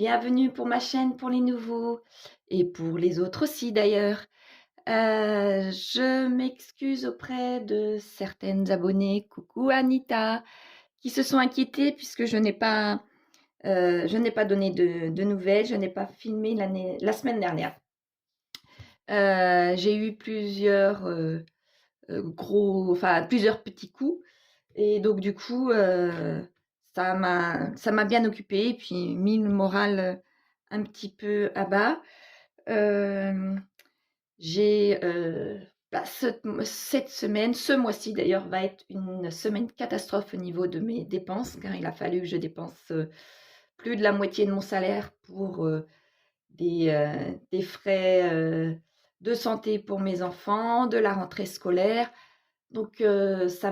Bienvenue pour ma chaîne pour les nouveaux et pour les autres aussi d'ailleurs. Je m'excuse auprès de certaines abonnées, coucou Anita, qui se sont inquiétées puisque je n'ai pas donné de nouvelles, je n'ai pas filmé la semaine dernière. J'ai eu plusieurs plusieurs petits coups et donc du coup ça m'a bien occupée et puis mis le moral un petit peu à bas. Cette semaine, ce mois-ci d'ailleurs, va être une semaine catastrophe au niveau de mes dépenses, car il a fallu que je dépense plus de la moitié de mon salaire pour des frais de santé pour mes enfants, de la rentrée scolaire. Donc ça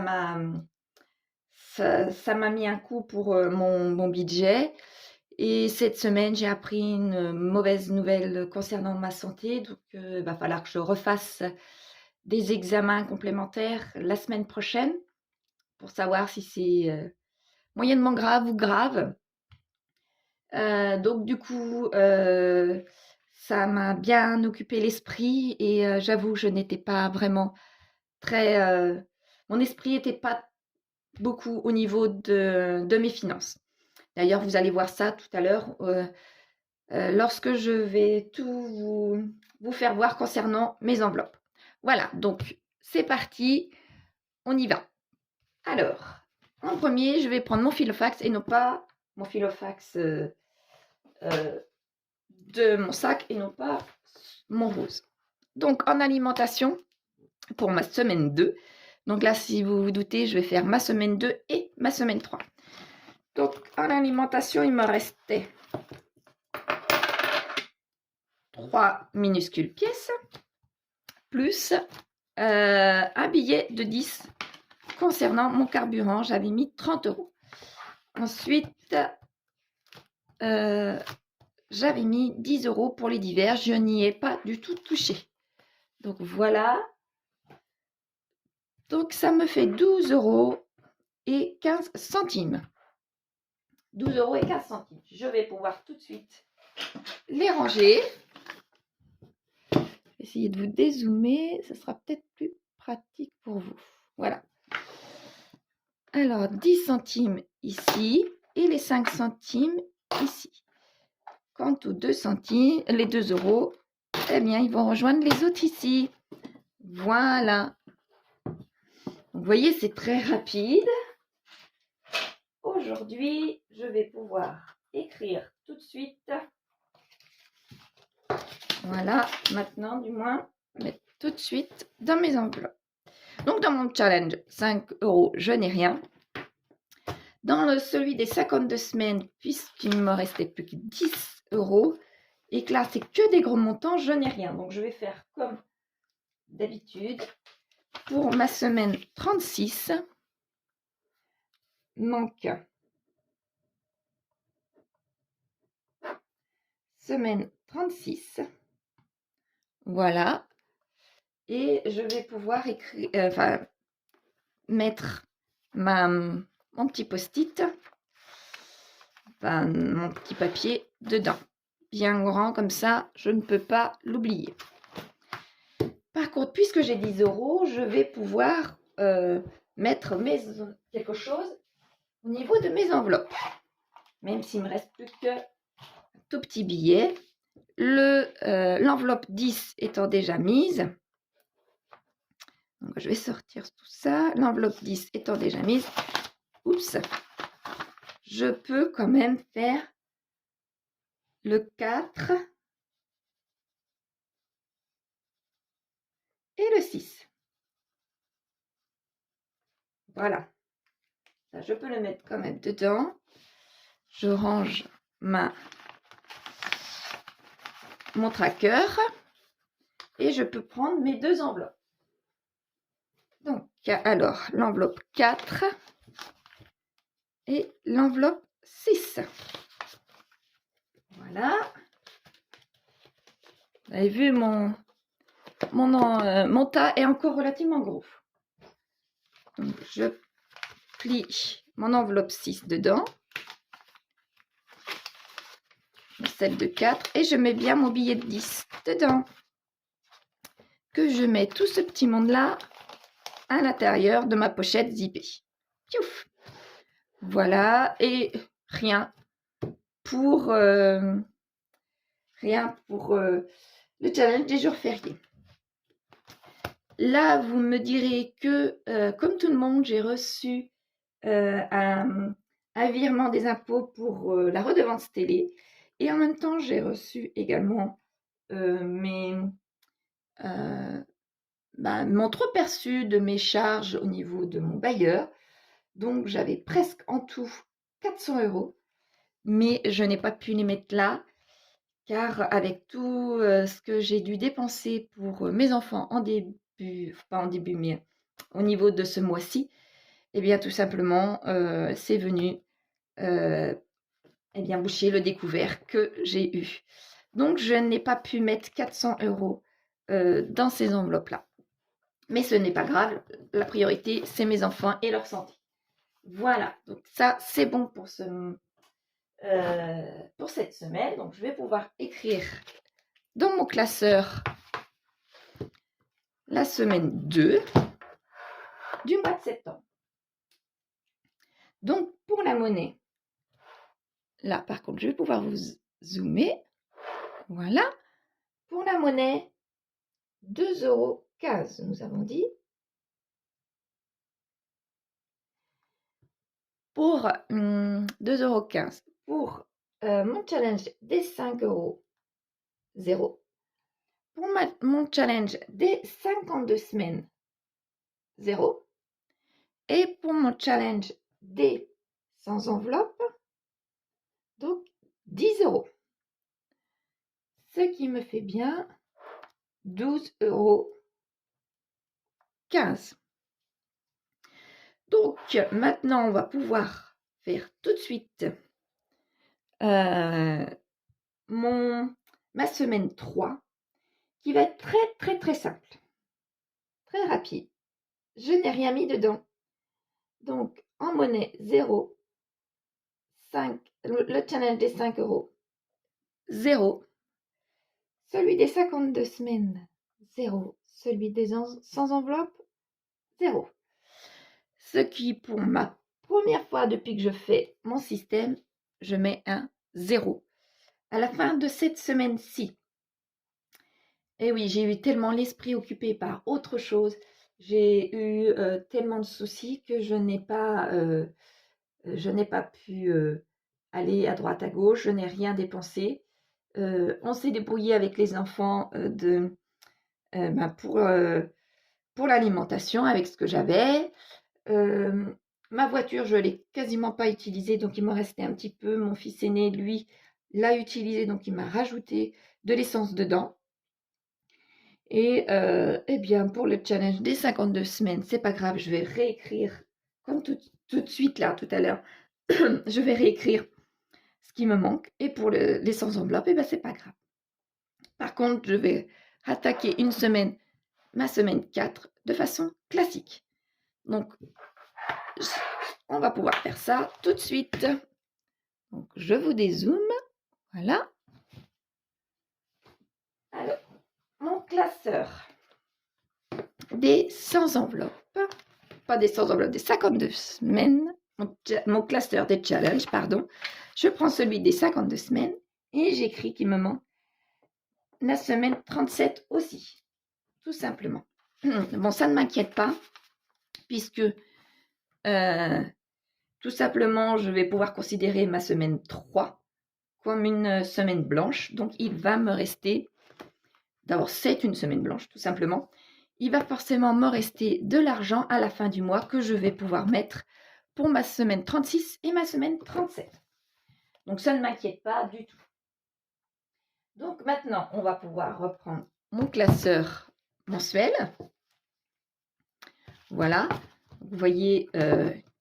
m'a mis un coup pour mon budget. Et cette semaine, j'ai appris une mauvaise nouvelle concernant ma santé. Donc, il va falloir que je refasse des examens complémentaires la semaine prochaine pour savoir si c'est moyennement grave ou grave. Donc, du coup, ça m'a bien occupé l'esprit et j'avoue que je n'étais pas vraiment très... mon esprit n'était pas beaucoup au niveau de mes finances. D'ailleurs, vous allez voir ça tout à l'heure lorsque je vais tout vous faire voir concernant mes enveloppes. Voilà, donc c'est parti, on y va. Alors, en premier, je vais prendre mon filofax et non pas mon filofax de mon sac et non pas mon rose. Donc, en alimentation, pour ma semaine 2, donc là, si vous vous doutez, je vais faire ma semaine 2 et ma semaine 3. Donc, en alimentation, il me restait 3 minuscules pièces, plus un billet de 10 concernant mon carburant. J'avais mis 30 €. Ensuite, j'avais mis 10 € pour les divers. Je n'y ai pas du tout touché. Donc, voilà. Donc, ça me fait 12 € et 15 centimes. 12 € et 15 centimes. Je vais pouvoir tout de suite les ranger. Je vais essayer de vous dézoomer. Ce sera peut-être plus pratique pour vous. Voilà. Alors, 10 centimes ici et les 5 centimes ici. Quant aux 2 centimes, les 2 €, eh bien, ils vont rejoindre les autres ici. Voilà. Donc, vous voyez, c'est très rapide. Aujourd'hui, je vais pouvoir écrire tout de suite. Voilà, maintenant, du moins, mettre tout de suite dans mes enveloppes. Donc, dans mon challenge 5 €, je n'ai rien. Dans celui des 52 semaines, puisqu'il ne me restait plus que 10 € et que là, c'est que des gros montants, je n'ai rien. Donc, je vais faire comme d'habitude. Pour ma semaine 36, manque semaine 36. Voilà. Et je vais pouvoir écrire, mettre mon petit post-it, mon petit papier dedans. Bien grand comme ça, je ne peux pas l'oublier. Par contre, puisque j'ai 10 €, je vais pouvoir mettre quelque chose au niveau de mes enveloppes. Même s'il me reste plus qu'un tout petit billet. L'enveloppe 10 étant déjà mise. Donc, je vais sortir tout ça. L'enveloppe 10 étant déjà mise. Oups. Je peux quand même faire le 4 et le 6. Voilà. Ça, je peux le mettre quand même dedans. Je range mon tracker et je peux prendre mes 2 enveloppes. Donc, alors, l'enveloppe 4 et l'enveloppe 6. Voilà. Vous avez vu, mon tas est encore relativement gros. Donc, je plie mon enveloppe 6 dedans. celle de 4 et je mets bien mon billet de 10 dedans. Que je mets tout ce petit monde-là à l'intérieur de ma pochette zippée. Piouf. Voilà, et rien pour, le challenge des jours fériés. Là, vous me direz que, comme tout le monde, j'ai reçu un virement des impôts pour la redevance télé. Et en même temps, j'ai reçu également mon trop perçu de mes charges au niveau de mon bailleur. Donc, j'avais presque en tout 400 €, mais je n'ai pas pu les mettre là, car avec tout ce que j'ai dû dépenser pour mes enfants en début, pas en début, mais au niveau de ce mois-ci, eh bien, tout simplement, c'est venu boucher le découvert que j'ai eu. Donc, je n'ai pas pu mettre 400 € dans ces enveloppes-là. Mais ce n'est pas grave, la priorité, c'est mes enfants et leur santé. Voilà, donc ça, c'est bon pour cette semaine. Donc, je vais pouvoir écrire dans mon classeur la semaine 2 du mois de septembre. Donc, pour la monnaie, là, par contre, je vais pouvoir vous zoomer. Voilà. Pour la monnaie, 2,15 €, nous avons dit. Pour 2,15 € pour mon challenge des 5 €, 0. Pour mon challenge des 52 semaines, 0. Et pour mon challenge des sans enveloppe, donc 10 €. Ce qui me fait bien 12,15 €. Donc, maintenant, on va pouvoir faire tout de suite ma semaine 3, qui va être très, très, très simple. Très rapide. Je n'ai rien mis dedans. Donc, en monnaie, 0. 5, le challenge des 5 €, 0. Celui des 52 semaines, 0. Celui des sans enveloppe, 0. Ce qui, pour ma première fois depuis que je fais mon système, je mets un 0. À la fin de cette semaine-ci, et oui, j'ai eu tellement l'esprit occupé par autre chose, j'ai eu tellement de soucis que je n'ai pas pu aller à droite à gauche, je n'ai rien dépensé. On s'est débrouillé avec les enfants pour l'alimentation avec ce que j'avais. Ma voiture, je ne l'ai quasiment pas utilisée, donc il m'en restait un petit peu. Mon fils aîné, lui, l'a utilisé, donc il m'a rajouté de l'essence dedans. Et bien, pour le challenge des 52 semaines, c'est pas grave, je vais réécrire, comme tout de suite là, tout à l'heure, je vais réécrire ce qui me manque. Et pour les sans enveloppe, c'est pas grave. Par contre, je vais attaquer ma semaine 4, de façon classique. Donc, on va pouvoir faire ça tout de suite. Donc, je vous dézoome. Voilà. Alors, mon classeur des sans enveloppe, pas des sans enveloppe, des 52 semaines, mon classeur des challenges, pardon. Je prends celui des 52 semaines et j'écris qu'il me manque la semaine 37 aussi, tout simplement. Bon, ça ne m'inquiète pas, puisque tout simplement, je vais pouvoir considérer ma semaine 3 comme une semaine blanche. Donc, il va me rester, d'abord, c'est une semaine blanche, tout simplement. Il va forcément me rester de l'argent à la fin du mois que je vais pouvoir mettre pour ma semaine 36 et ma semaine 37. Donc, ça ne m'inquiète pas du tout. Donc, maintenant, on va pouvoir reprendre mon classeur mensuel. Voilà. Vous voyez,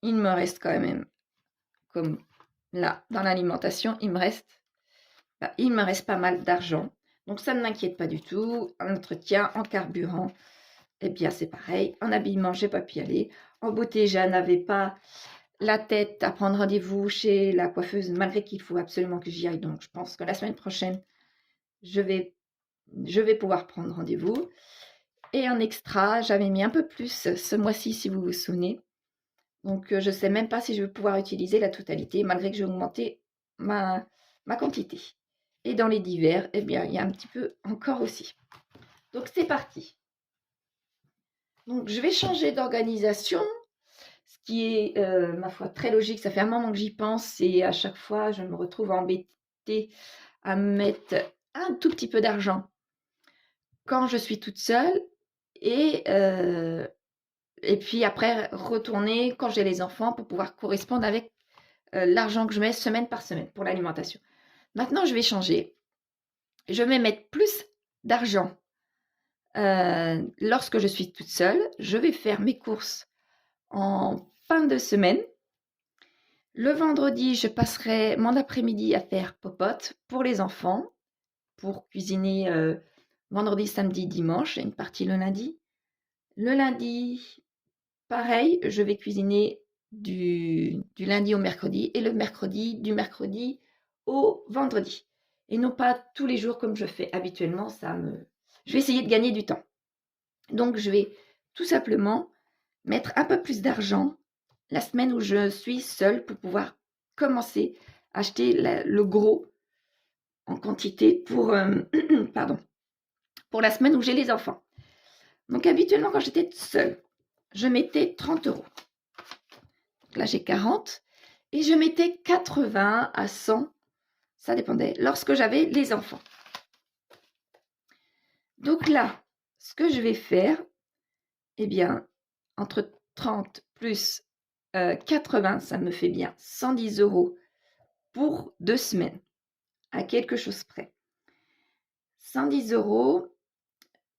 il me reste quand même, comme là, dans l'alimentation, il me reste pas mal d'argent. Donc, ça ne m'inquiète pas du tout. En entretien, en carburant, eh bien, c'est pareil. En habillement, j'ai pas pu y aller. En beauté, je n'avais pas la tête à prendre rendez-vous chez la coiffeuse, malgré qu'il faut absolument que j'y aille. Donc, je pense que la semaine prochaine, je vais pouvoir prendre rendez-vous. Et en extra, j'avais mis un peu plus ce mois-ci, si vous vous souvenez. Donc, je ne sais même pas si je vais pouvoir utiliser la totalité, malgré que j'ai augmenté ma quantité. Et dans les divers, eh bien, il y a un petit peu encore aussi. Donc, c'est parti. Donc, je vais changer d'organisation, ce qui est, ma foi, très logique. Ça fait un moment que j'y pense et à chaque fois, je me retrouve embêtée à mettre un tout petit peu d'argent quand je suis toute seule et puis après retourner quand j'ai les enfants pour pouvoir correspondre avec l'argent que je mets semaine par semaine pour l'alimentation. Maintenant, je vais changer. Je vais mettre plus d'argent lorsque je suis toute seule. Je vais faire mes courses en fin de semaine. Le vendredi, je passerai mon après-midi à faire popote pour les enfants, pour cuisiner vendredi, samedi, dimanche, et une partie le lundi. Le lundi, pareil, je vais cuisiner du lundi au mercredi et le mercredi, du mercredi au vendredi. Et non pas tous les jours comme je fais habituellement, je vais essayer de gagner du temps. Donc, je vais tout simplement mettre un peu plus d'argent la semaine où je suis seule pour pouvoir commencer à acheter le gros en quantité pour, pardon, pour la semaine où j'ai les enfants. Donc, habituellement, quand j'étais seule, je mettais 30 euros. Là, j'ai 40 et je mettais 80 à 100, ça dépendait, lorsque j'avais les enfants. Donc là, ce que je vais faire, eh bien, entre 30 plus 80, ça me fait bien 110 euros pour 2 semaines, à quelque chose près. 110 euros,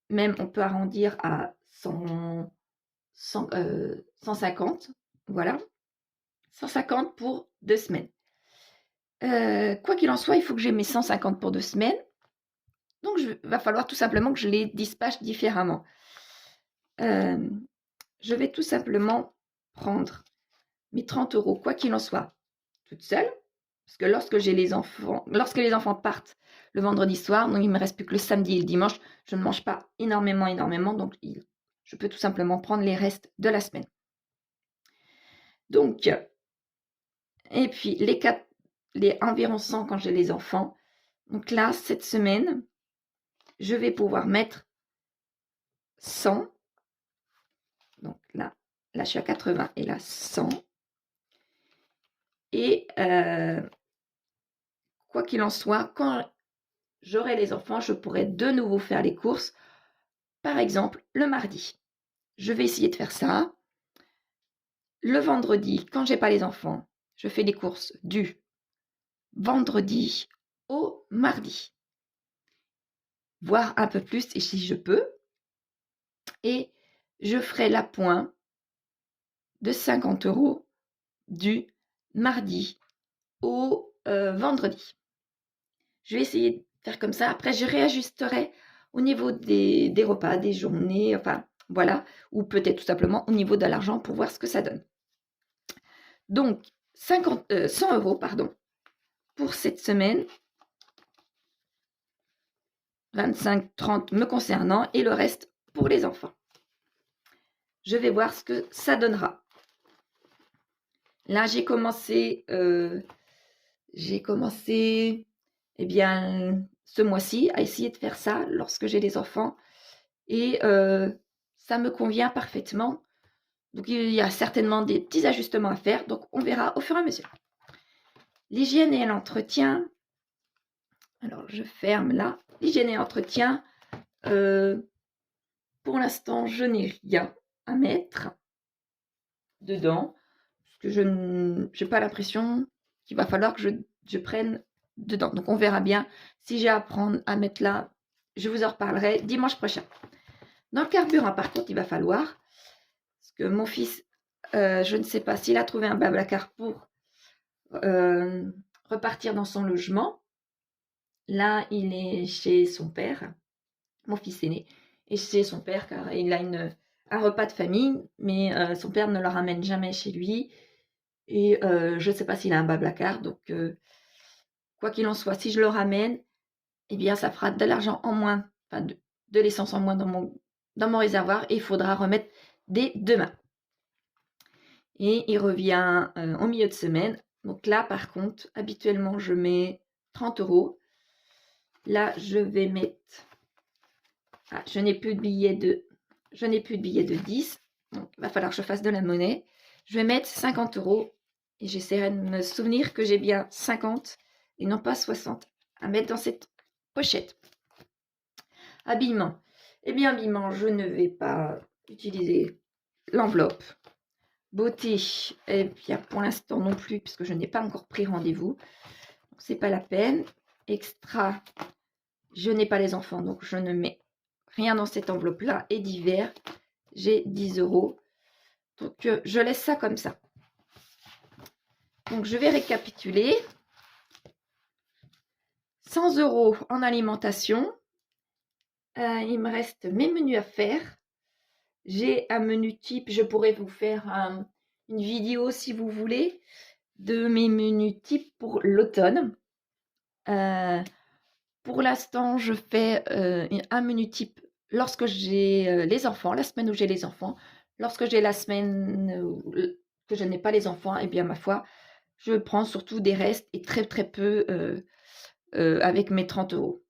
même on peut arrondir à 150, voilà. 150 pour 2 semaines. Quoi qu'il en soit, il faut que j'ai mes 150 pour 2 semaines. Donc, il va falloir tout simplement que je les dispatche différemment. Je vais tout simplement prendre mes 30 euros, quoi qu'il en soit, toute seule. Parce que lorsque les enfants partent le vendredi soir, donc il ne me reste plus que le samedi et le dimanche, je ne mange pas énormément, donc je peux tout simplement prendre les restes de la semaine. Donc, et puis les environ 100 quand j'ai les enfants. Donc là, cette semaine, je vais pouvoir mettre 100. Donc là, je suis à 80 et là, 100. Et quoi qu'il en soit, quand j'aurai les enfants, je pourrai de nouveau faire les courses. Par exemple, le mardi. Je vais essayer de faire ça. Le vendredi, quand j'ai pas les enfants, je fais les courses du vendredi au mardi. Voire un peu plus, et si je peux. Et je ferai l'appoint de 50 euros du mardi au vendredi. Je vais essayer de faire comme ça. Après, je réajusterai au niveau des repas, des journées, enfin, voilà. Ou peut-être tout simplement au niveau de l'argent pour voir ce que ça donne. Donc, 100 euros, pardon, pour cette semaine. 25, 30 me concernant et le reste pour les enfants. Je vais voir ce que ça donnera. Là, j'ai commencé, eh bien, ce mois-ci à essayer de faire ça lorsque j'ai les enfants et ça me convient parfaitement. Donc, il y a certainement des petits ajustements à faire, donc on verra au fur et à mesure. L'hygiène et l'entretien. Alors, je ferme là. L'hygiène et l'entretien. Pour l'instant, je n'ai rien à mettre dedans. Parce que je n'ai pas l'impression qu'il va falloir que je prenne dedans. Donc, on verra bien. Si j'ai à prendre, à mettre là, je vous en reparlerai dimanche prochain. Dans le carburant, par contre, il va falloir. Parce que mon fils, je ne sais pas s'il a trouvé un Blablacar pour repartir dans son logement. Là, il est chez son père, mon fils aîné, et chez son père car il a un repas de famille, mais son père ne le ramène jamais chez lui. Et je ne sais pas s'il a un Blablacar, donc quoi qu'il en soit, si je le ramène, eh bien ça fera de l'argent en moins, enfin de l'essence en moins dans mon réservoir, et il faudra remettre dès demain. Et il revient au milieu de semaine. Donc là, par contre, habituellement, je mets 30 €. Là, je vais mettre... Ah, je n'ai plus de billets de 10. Donc, il va falloir que je fasse de la monnaie. Je vais mettre 50 € et j'essaierai de me souvenir que j'ai bien 50 et non pas 60 à mettre dans cette pochette. Habillement. Eh bien, habillement, je ne vais pas utiliser l'enveloppe. Beauté, eh bien, pour l'instant non plus, puisque je n'ai pas encore pris rendez-vous. C'est pas la peine. Extra, je n'ai pas les enfants, donc je ne mets rien dans cette enveloppe-là. Et d'hiver, j'ai 10 €. Donc, je laisse ça comme ça. Donc, je vais récapituler. 100 € en alimentation. Il me reste mes menus à faire. J'ai un menu type. Je pourrais vous faire une vidéo, si vous voulez, de mes menus type pour l'automne. Pour l'instant, je fais un menu type lorsque j'ai les enfants, la semaine où j'ai les enfants. Lorsque j'ai la semaine que je n'ai pas les enfants, eh bien, ma foi, je prends surtout des restes et très très peu avec mes 30 €.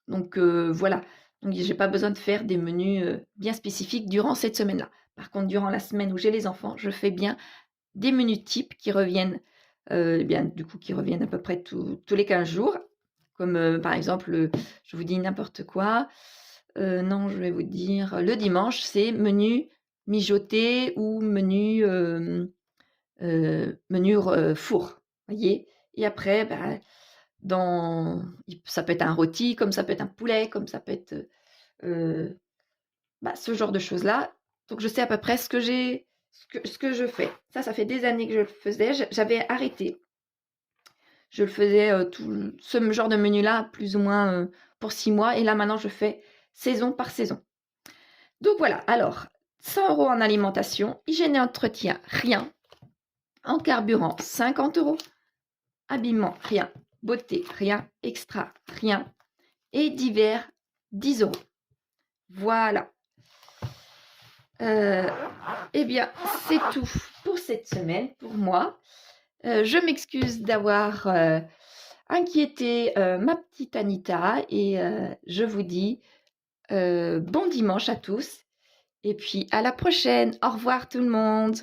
Donc voilà, donc j'ai pas besoin de faire des menus bien spécifiques durant cette semaine-là. Par contre, durant la semaine où j'ai les enfants, je fais bien des menus types qui reviennent, eh bien, du coup, qui reviennent à peu près tous les 15 jours. Comme par exemple, je vous dis n'importe quoi. Non, je vais vous dire, le dimanche, c'est menu mijoté ou menu four. Voyez. Et après, bah, ça peut être un rôti, comme ça peut être un poulet, comme ça peut être bah, ce genre de choses-là. Donc je sais à peu près ce que je fais. Ça fait des années que je le faisais. J'avais arrêté. Je le faisais tout ce genre de menu-là, plus ou moins pour 6 mois. Et là, maintenant, je fais saison par saison. Donc voilà, alors, 100 € en alimentation, hygiène et entretien, rien. En carburant, 50 €. Habillement, rien. Beauté, rien. Extra, rien. Et divers, 10 €. Voilà. Eh bien, c'est tout pour cette semaine, pour moi. Je m'excuse d'avoir inquiété ma petite Anita et je vous dis bon dimanche à tous et puis à la prochaine. Au revoir tout le monde.